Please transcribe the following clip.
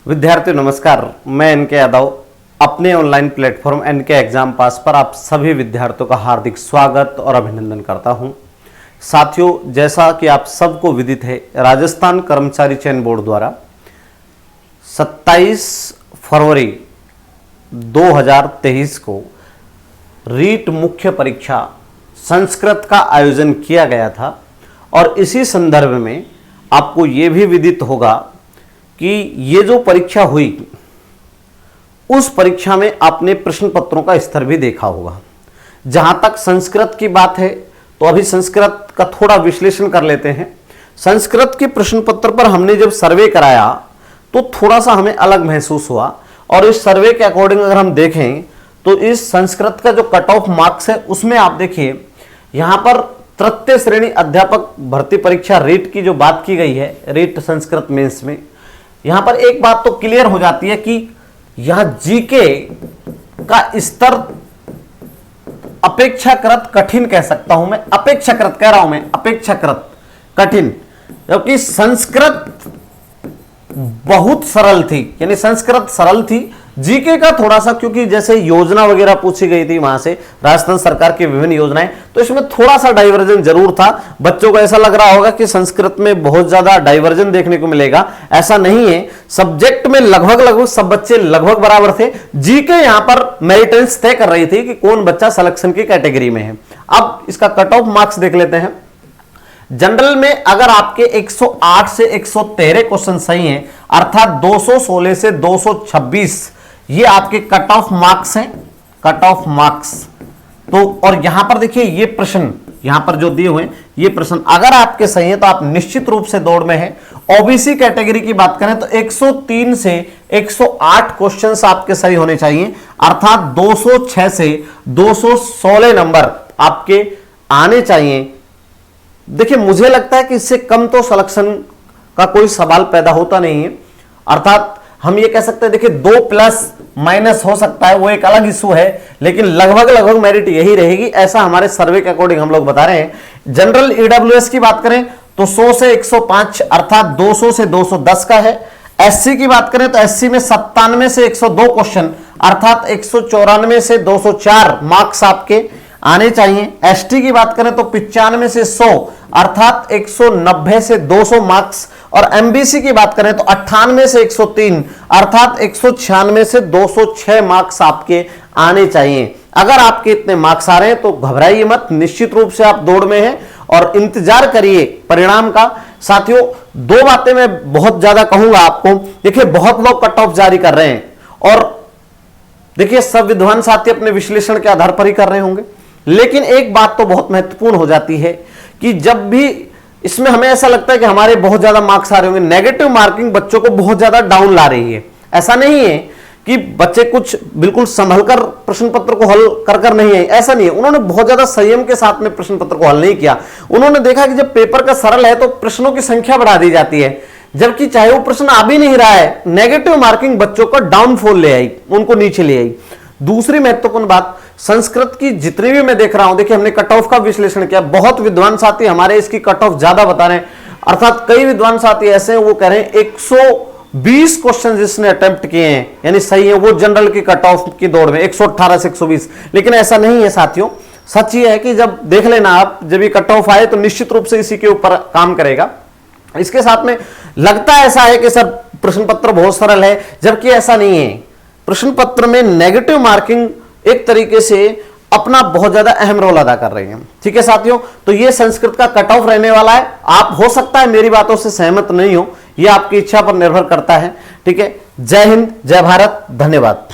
विद्यार्थियों नमस्कार, मैं एनके यादव अपने online platform NK exam pass पर आप सभी विद्यार्थियों का हार्दिक स्वागत और अभिनंदन करता हूं। साथियों, जैसा कि आप सबको विदित है, राजस्थान कर्मचारी चयन बोर्ड द्वारा 27 फरवरी 2023 को रीट मुख्य परीक्षा संस्कृत का आयोजन किया गया था और इसी संदर्भ में आपको ये भी विदित होगा कि ये जो परीक्षा हुई उस परीक्षा में आपने प्रश्न पत्रों का स्तर भी देखा होगा। जहां तक संस्कृत की बात है तो अभी संस्कृत का थोड़ा विश्लेषण कर लेते हैं। संस्कृत के प्रश्न पत्र पर हमने जब सर्वे कराया तो थोड़ा सा हमें अलग महसूस हुआ और इस सर्वे के अकॉर्डिंग अगर हम देखें तो इस संस्कृत का जो कट ऑफ मार्क्स है उसमें आप देखिए यहां पर तृतीय श्रेणी अध्यापक भर्ती परीक्षा रीट की जो बात की गई है, रीट संस्कृत मेंस में, यहां पर एक बात तो क्लियर हो जाती है कि यहां जीके का स्तर अपेक्षाकृत कठिन कह सकता हूं मैं, अपेक्षाकृत कह रहा हूं मैं, अपेक्षाकृत कठिन, जबकि संस्कृत बहुत सरल थी, यानी संस्कृत सरल थी। जीके का थोड़ा सा, क्योंकि जैसे योजना वगैरह पूछी गई थी वहां से राजस्थान सरकार की विभिन्न योजनाएं, तो इसमें थोड़ा सा डाइवर्जन जरूर था। बच्चों को ऐसा लग रहा होगा कि संस्कृत में बहुत ज्यादा डाइवर्जन देखने को मिलेगा, ऐसा नहीं है। सब्जेक्ट में लगभग सब बच्चे लगभग बराबर थे। जीके यहां पर मेरिटेंस तय कर रही थी कि कौन बच्चा सिलेक्शन की कैटेगरी में है। अब इसका कट ऑफ मार्क्स देख लेते हैं। जनरल में अगर आपके 108 से 113 क्वेश्चन सही हैं, अर्थात 216 से 226 ये आपके कट ऑफ मार्क्स हैं, कट ऑफ मार्क्स। तो और यहां पर देखिए ये प्रश्न यहां पर जो दिए हुए हैं ये प्रश्न अगर आपके सही हैं तो आप निश्चित रूप से दौड़ में हैं। ओबीसी कैटेगरी की बात करें तो 103 से 108 क्वेश्चंस आपके सही होने चाहिए, अर्थात 206 से 216 नंबर आपके आने चाहिए। देखिए मुझे लगता है कि इससे कम तो सिलेक्शन का कोई सवाल पैदा होता नहीं है, अर्थात हम ये कह सकते हैं, देखिए 2 प्लस माइनस हो सकता है, वो एक अलग इशू है, लेकिन लगभग मेरिट यही रहेगी, ऐसा हमारे सर्वे के अकॉर्डिंग हम लोग बता रहे हैं। जनरल ईडब्ल्यूएस की बात करें तो 100 से 105 अर्थात 200 से 210 का है। एससी की बात करें तो एससी में 97 से 102 क्वेश्चन अर्थात 194 से 204 मार्क्स आपके आने चाहिए। एसटी की बात करें तो 95 से 100 अर्थात 190 से 200 मार्क्स, और एमबीसी की बात करें तो 98 से 103 अर्थात 196 से 206 मार्क्स आपके आने चाहिए। अगर आपके इतने मार्क्स आ रहे हैं तो घबराइए मत, निश्चित रूप से आप दौड़ में हैं और इंतजार करिए परिणाम का। साथियों, दो बातें मैं बहुत ज्यादा कहूंगा आपको। देखिए बहुत लोग कट ऑफ जारी कर रहे हैं और देखिए सब विद्वान साथी अपने विश्लेषण के आधार पर ही कर रहे होंगे, लेकिन एक बात तो बहुत महत्वपूर्ण हो जाती है कि जब भी इसमें हमें ऐसा लगता है कि हमारे बहुत ज्यादा मार्क्स आ रहे होंगे, नेगेटिव मार्किंग बच्चों को बहुत ज्यादा डाउन ला रही है। ऐसा नहीं है कि बच्चे कुछ बिल्कुल संभलकर प्रश्न पत्र को हल कर नहीं है, ऐसा नहीं है। उन्होंने बहुत ज्यादा संयम के साथ में प्रश्न पत्र को हल नहीं किया। उन्होंने देखा कि जब पेपर का सरल है तो प्रश्नों की संख्या बढ़ा दी जाती है, जबकि चाहे वो प्रश्न आ भी नहीं रहा है, नेगेटिव मार्किंग बच्चों को डाउनफॉल ले आई, उनको नीचे ले आई। दूसरी महत्वपूर्ण बात, संस्कृत की जितनी भी मैं देख रहा हूं, देखिए हमने कट ऑफ का विश्लेषण किया, बहुत विद्वान साथी हमारे इसकी कट ऑफ ज्यादा बता रहे हैं, अर्थात कई विद्वान साथी ऐसे हैं वो कह रहे हैं 120 क्वेश्चन जिसने अटेम्प्ट किए हैं यानी सही है, वो जनरल की कट ऑफ की दौड़ में 118 से 120। लेकिन ऐसा नहीं है साथियों, सच ये है कि जब देख लेना आप, जब ये कट ऑफ आए तो निश्चित रूप से इसी के ऊपर काम करेगा। इसके साथ में लगता ऐसा है कि सर प्रश्न पत्र बहुत सरल है, जबकि ऐसा नहीं है। प्रश्न पत्र में नेगेटिव मार्किंग एक तरीके से अपना बहुत ज्यादा अहम रोल अदा कर रही है। ठीक है साथियों, तो ये संस्कृत का कट ऑफ रहने वाला है। आप हो सकता है मेरी बातों से सहमत नहीं हो, यह आपकी इच्छा पर निर्भर करता है। ठीक है, जय हिंद, जय भारत, धन्यवाद।